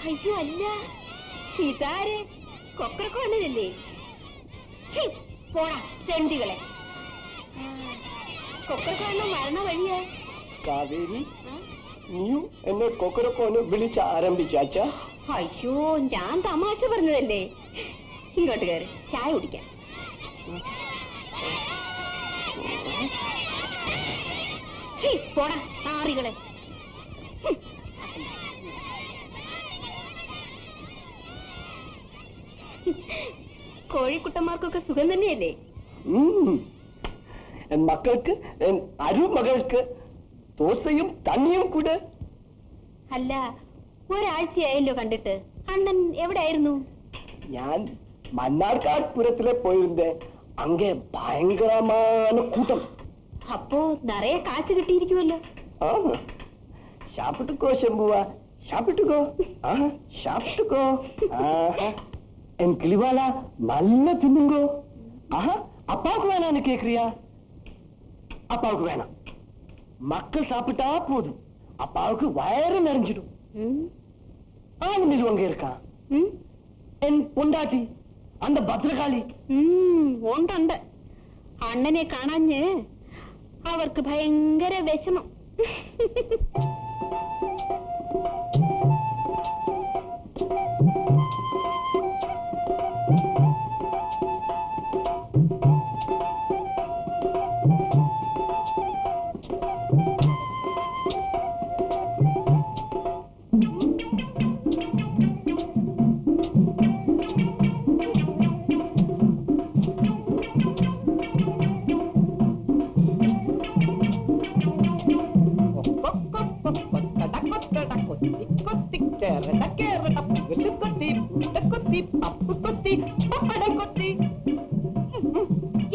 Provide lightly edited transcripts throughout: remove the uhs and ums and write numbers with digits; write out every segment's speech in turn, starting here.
അയ്യോ അല്ല, ഇതാരെ? കൊക്കരക്കോണല്ലേ? പോടാ ചെണ്ടികളെ. കൊക്കരക്കോണ മരണ വഴിയാ. കാവേരി, നീയും എന്നെ കൊക്കരക്കോന് വിളിച്ച് ആരംഭിച്ചാച്ച? അയ്യോ, ഞാൻ തമാശ പറഞ്ഞതല്ലേ. ഇങ്ങോട്ട് കയറി ചായ കുടിക്കാം. പോടാ ആറികളെ. കോഴിക്കുട്ടന്മാർക്കൊക്കെ സുഖം തന്നെയല്ലേ? മക്കൾക്ക് അരുമകൾക്ക് ദോശയും തണ്ണിയും കൂടെ. അല്ല, ഒരാഴ്ചയായല്ലോ കണ്ടിട്ട്. അണ്ണൻ എവിടെയായിരുന്നു? ഞാൻ മണ്ണാർക്കാട് പോയിരുന്നേ. അങ്ങേ ഭയങ്കരமான കൂട്ടം. അപ്പോ നിറയെ കാശ് കിട്ടിയിരിക്കുമല്ലോ. சாப்பிட்டுக்கோ செம்புவா, சாப்பிட்டுக்கோ. சாப்பிட்டுக்கோ. என் கிளிவாலா நல்ல தின்னுங்கோ. அப்பாவுக்கு வேணான்னு கேக்குறியா? அப்பாவுக்கு வேணாம். மக்கள் சாப்பிட்டா போதும், அப்பாவுக்கு வயிறு நிறைஞ்சிடும். ஆனந்தில் அங்க இருக்கான் என் பொண்டாட்டி, அந்த பத்ரகாளி. ഉണ്ട്. അണ്ണനെ കാണാഞ്ഞ് അവർക്ക് ഭയങ്കര വിഷമം.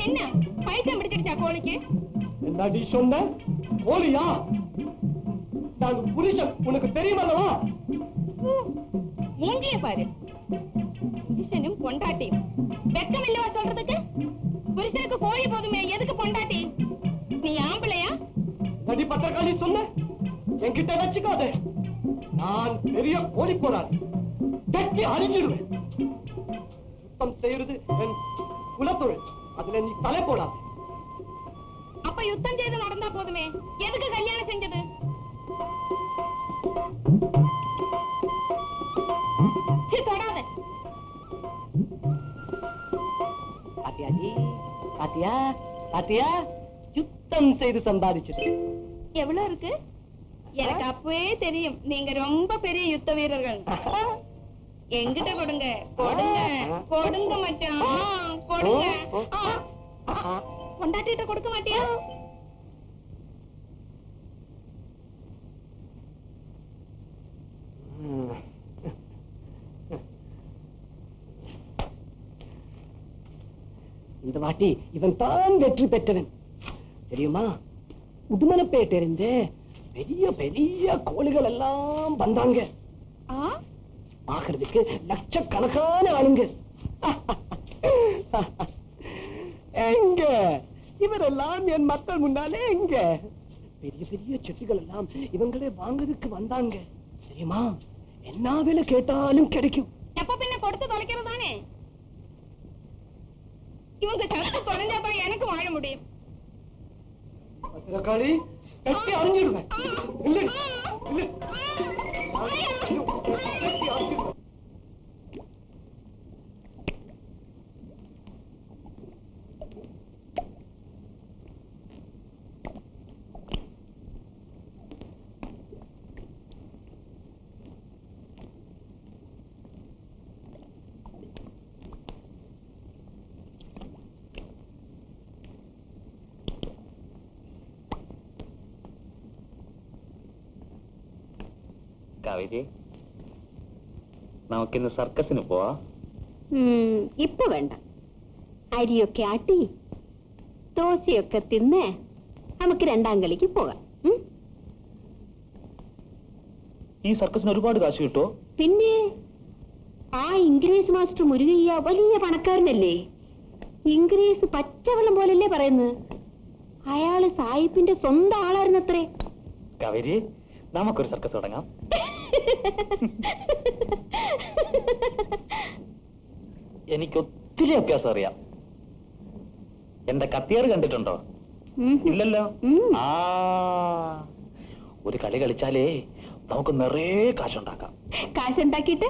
என்ன பைத்தியம் பிடிச்சிருச்சா கோழிக்கு? என்னடி சொன்ன? கோழியா? நான் புருஷன், உனக்கு தெரியுமல்லவா? மூஞ்சிய பாரு. புருஷனும் பொண்டாட்டியும் வெக்கம் இல்லவா சொல்றதுக்கு? புருஷனுக்கு கோழி போதுமே, எதுக்கு பொண்டாட்டி? நீ ஆம்பளையா? நடி பத்திரகாளி சொன்ன, என்கிட்ட வச்சுக்காதே. நான் பெரிய கோழி போறாரு, கட்டி அழிஞ்சிடுவேன். யுத்தம் செய்யறது என் குலத்தொழில், அதுல நீ தலை போடாது. அப்ப யுத்தம் செய்து நடந்தா போதுமே, எதுக்கு கல்யாணம் செஞ்சது? தொடாத. பாத்தியாஜி, பாத்தியா பாத்தியா, யுத்தம் செய்து சம்பாதிச்சது எவ்வளவு இருக்கு? எனக்கு அப்பவே தெரியும் நீங்க ரொம்ப பெரிய யுத்த வீரர்கள். எங்கிட்ட கொடுங்க கொடுங்க கொடுங்க மச்சான், கொடுங்க. பொண்டாட்டிட்ட கொடுக்க மாட்டியா? இந்த வாட்டி இவன் தான் வெற்றி பெற்றவன் தெரியுமா? உடுமலைப்பேட்டை பெரிய பெரிய கோழிகள் எல்லாம் வந்தாங்க. பாக்குறதுக்கு லட்சக்கணக்கான ஆளுங்க. எங்க இவரெல்லாம் என் மக்கள் முன்னாலே எங்க பெரிய பெரிய செட்டிகள் எல்லாம் இவங்களே வாங்குறதுக்கு வந்தாங்க தெரியுமா? என்ன விலை கேட்டாலும் கிடைக்கும். எப்ப பின்ன கொடுத்து தொலைக்கிறதானே? இவங்க சத்து தொலைஞ்சா எனக்கு வாழ முடியும். பத்திரகாளி, கட்டி அறிஞ்சிடுவேன். കാവേരി, നമുക്കിന്ന് സർക്കസിന് പോവാ. ഇപ്പൊ വേണ്ട. അരിയൊക്കെ ആട്ടി ദോശയൊക്കെ തിന്ന് നമുക്ക് രണ്ടാം കളിക്ക് പോകാം. ഈ സർക്കസിന് ഒരുപാട് കാശ് കിട്ടുമോ? പിന്നെ ആ ഇംഗ്ലീഷ് മാസ്റ്റർ മുരുകയ്യ വലിയ പണക്കാരനല്ലേ? ഇംഗ്ലീഷ് പച്ചവെള്ളം പോലല്ലേ പറയുന്നത്. അയാള് സായിപ്പിന്റെ സ്വന്തം ആളായിരുന്നത്രേ. കാവേരി, നമുക്കൊരു സർക്കസ് തുടങ്ങാം. എനിക്ക് ഒത്തിരി അഭ്യാസം അറിയാം. എന്റെ കത്തിയാറ് കണ്ടിട്ടുണ്ടോ? ഇല്ലല്ലോ. ആ, ഒരു കളി കളിച്ചാലേ നമുക്ക് നിറയെ കാശുണ്ടാക്കാം. കാശുണ്ടാക്കിയിട്ട്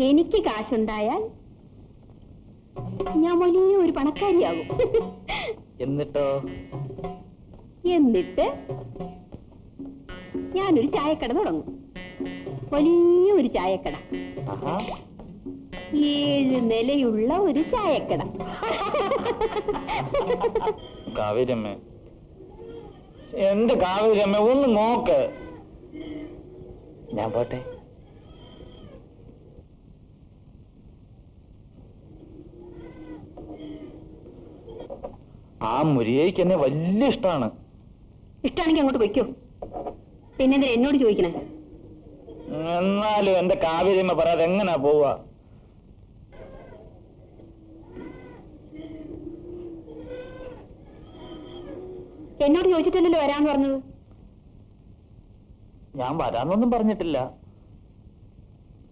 എനിക്ക് കാശുണ്ടായാൽ ഞാൻ വലിയ ഒരു പണക്കാരിയാകും. എന്നിട്ട് ഞാനൊരു ചായക്കട തുടങ്ങും. വലിയൊരു ചായക്കട. 7 നിലയുള്ള ഒരു ചായക്കട. കാവേരമ്മ, എന്റെ കാവേരമ്മ ഒന്ന് നോക്ക്. ഞാൻ പോട്ടെ. ആ മുരിയേക്ക് എന്നെ വലിയ ഇഷ്ടമാണ്. ഇഷ്ടമാണെങ്കിൽ അങ്ങോട്ട് വയ്ക്കോ. പിന്നെന്തിനാ എന്നോട് ചോദിക്കണേ? എന്നാലും എന്റെ കാവേരമ്മ പറയാതെ എങ്ങനാ പോവാ? എന്നോട് ചോദിച്ചിട്ടല്ലോ വരാന്ന് പറഞ്ഞത്. ഞാൻ വരാന്നൊന്നും പറഞ്ഞിട്ടില്ല.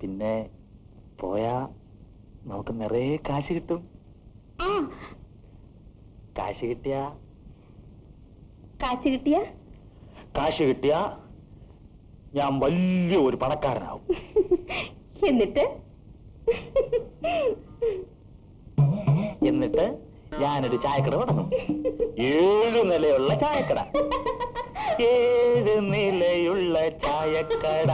പിന്നെ പോയാ നമുക്ക് നിറയെ കാശ് കിട്ടും. കാശ് കിട്ടിയ ഞാൻ വലിയ ഒരു പണക്കാരനാവും. എന്നിട്ട് ഞാനൊരു ചായക്കട തുടങ്ങും. 7 നിലയുള്ള ചായക്കട. 7 നിലയുള്ള ചായക്കട.